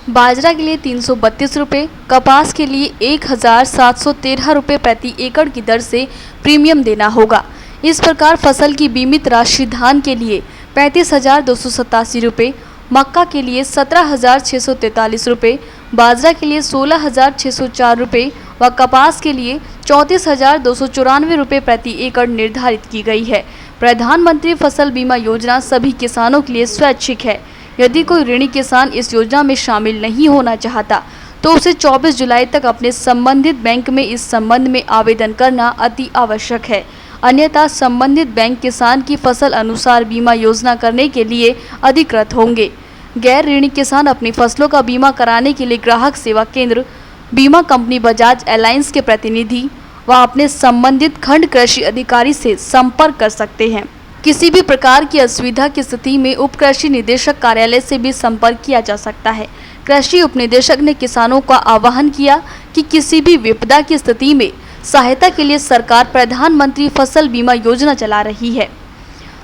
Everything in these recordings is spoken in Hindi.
बाजरा के लिए 332 रुपये, कपास के लिए 1713 रुपये प्रति एकड़ की दर से प्रीमियम देना होगा। इस प्रकार फसल की बीमित राशि धान के लिए 35,287 रुपये, मक्का के लिए 17,643 रुपये, बाजरा के लिए 16,604 रुपये व कपास के लिए 34,294 रुपये प्रति एकड़ निर्धारित की गई है। प्रधानमंत्री फसल बीमा योजना सभी किसानों के लिए स्वैच्छिक है। यदि कोई ऋणी किसान इस योजना में शामिल नहीं होना चाहता तो उसे 24 जुलाई तक अपने संबंधित बैंक में इस संबंध में आवेदन करना अति आवश्यक है। अन्यथा संबंधित बैंक किसान की फसल अनुसार बीमा योजना करने के लिए अधिकृत होंगे। गैर ऋणी किसान अपनी फसलों का बीमा कराने के लिए ग्राहक सेवा केंद्र, बीमा कंपनी बजाज एलायंस के प्रतिनिधि व अपने संबंधित खंड कृषि अधिकारी से संपर्क कर सकते हैं। किसी भी प्रकार की असुविधा की स्थिति में उप कृषि निदेशक कार्यालय से भी संपर्क किया जा सकता है। कृषि उप निदेशक ने किसानों का आह्वान किया कि किसी भी विपदा की स्थिति में सहायता के लिए सरकार प्रधानमंत्री फसल बीमा योजना चला रही है,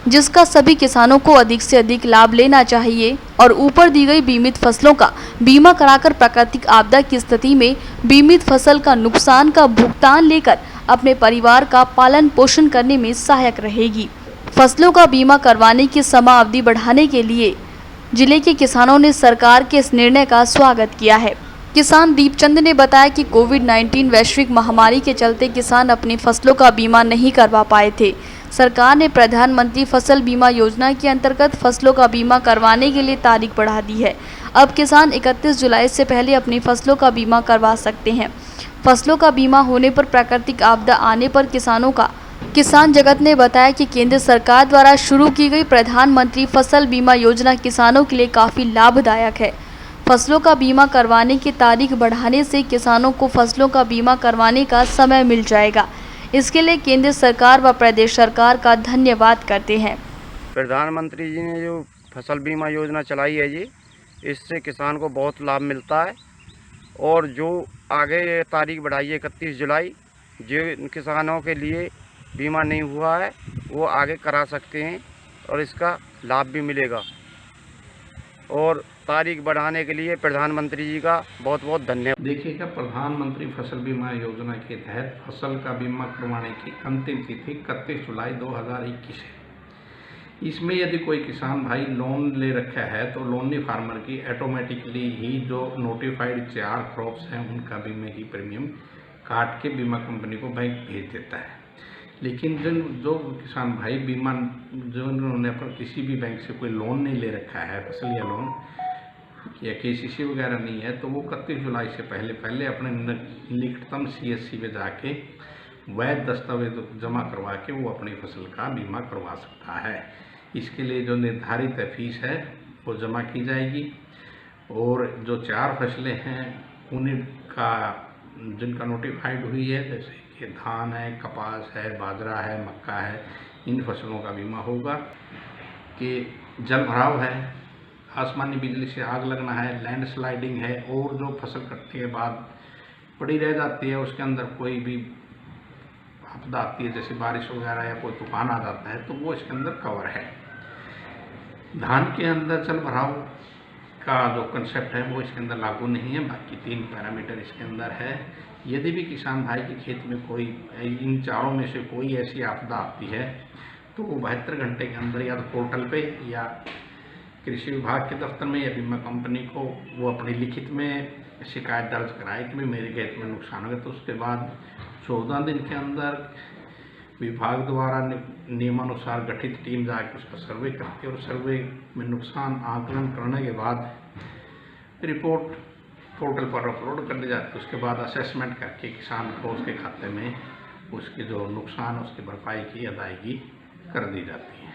जिसका सभी किसानों को अधिक से अधिक लाभ लेना चाहिए और ऊपर दी गई बीमित फसलों का बीमा कराकर प्राकृतिक आपदा की स्थिति में बीमित फसल का नुकसान का भुगतान लेकर अपने परिवार का पालन पोषण करने में सहायक रहेगी। फसलों का बीमा करवाने की समयावधि बढ़ाने के लिए जिले के किसानों ने सरकार के इस निर्णय का स्वागत किया है। किसान दीपचंद ने बताया कि कोविड-19 वैश्विक महामारी के चलते किसान अपनी फसलों का बीमा नहीं करवा पाए थे। सरकार ने प्रधानमंत्री फसल बीमा योजना के अंतर्गत फसलों का बीमा करवाने के लिए तारीख बढ़ा दी है। अब किसान 31 जुलाई से पहले अपनी फसलों का बीमा करवा सकते हैं। फसलों का बीमा होने पर प्राकृतिक आपदा आने पर किसान जगत ने बताया कि केंद्र सरकार द्वारा शुरू की गई प्रधानमंत्री फसल बीमा योजना किसानों के लिए काफ़ी लाभदायक है। फसलों का बीमा करवाने की तारीख बढ़ाने से किसानों को फसलों का बीमा करवाने का समय मिल जाएगा। इसके लिए केंद्र सरकार व प्रदेश सरकार का धन्यवाद करते हैं। प्रधानमंत्री जी ने जो फसल बीमा योजना चलाई है जी, इससे किसान को बहुत लाभ मिलता है और जो आगे तारीख बढ़ाई है 31 जुलाई, जो किसानों के लिए बीमा नहीं हुआ है वो आगे करा सकते हैं और इसका लाभ भी मिलेगा। और तारीख बढ़ाने के लिए प्रधानमंत्री जी का बहुत बहुत धन्यवाद। देखिएगा, प्रधानमंत्री फसल बीमा योजना के तहत फसल का बीमा करवाने की अंतिम तिथि 31 जुलाई 2021 है। इसमें यदि कोई किसान भाई लोन ले रखा है तो लोनी फार्मर की ऑटोमेटिकली ही जो नोटिफाइड 4 क्रॉप्स हैं उनका बीमे की प्रीमियम काट के बीमा कंपनी को बैंक भेज देता है। लेकिन जो किसान भाई बीमा जो उन्होंने अपना किसी भी बैंक से कोई लोन नहीं ले रखा है, फसल या लोन या केसीसी वगैरह नहीं है, तो वो 31 जुलाई से पहले अपने निकटतम सीएससी में जाके वैध दस्तावेज जमा करवा के वो अपनी फसल का बीमा करवा सकता है। इसके लिए जो निर्धारित फीस है वो जमा की जाएगी और जो 4 फसलें हैं उनका जिनका नोटिफाइड हुई है, जैसे कि धान है, कपास है, बाजरा है, मक्का है, इन फसलों का बीमा होगा। कि जल भराव है, आसमानी बिजली से आग लगना है, लैंडस्लाइडिंग है और जो फसल कटने के बाद पड़ी रह जाती है उसके अंदर कोई भी आपदा आती है, जैसे बारिश वगैरह या कोई तूफान आ जाता है, तो वो इसके अंदर कवर है। धान के अंदर जल भराव का जो कंसेप्ट है वो इसके अंदर लागू नहीं है, बाकी 3 पैरामीटर इसके अंदर है। यदि भी किसान भाई के खेत में कोई इन चारों में से कोई ऐसी आपदा आती है तो वो 72 घंटे के अंदर या तो पोर्टल पे या कृषि विभाग के दफ्तर में या बीमा कंपनी को वो अपनी लिखित में शिकायत दर्ज कराए कि मेरे खेत में नुकसान हो गया। तो उसके बाद 14 दिन के अंदर विभाग द्वारा नियमानुसार गठित टीम जाकर उसका सर्वे करती है और सर्वे में नुकसान आकलन करने के बाद रिपोर्ट पोर्टल पर अपलोड कर दी जाती है। उसके बाद असेसमेंट करके किसान को उसके खाते में उसके जो नुकसान उसकी भरपाई की अदायगी कर दी जाती है।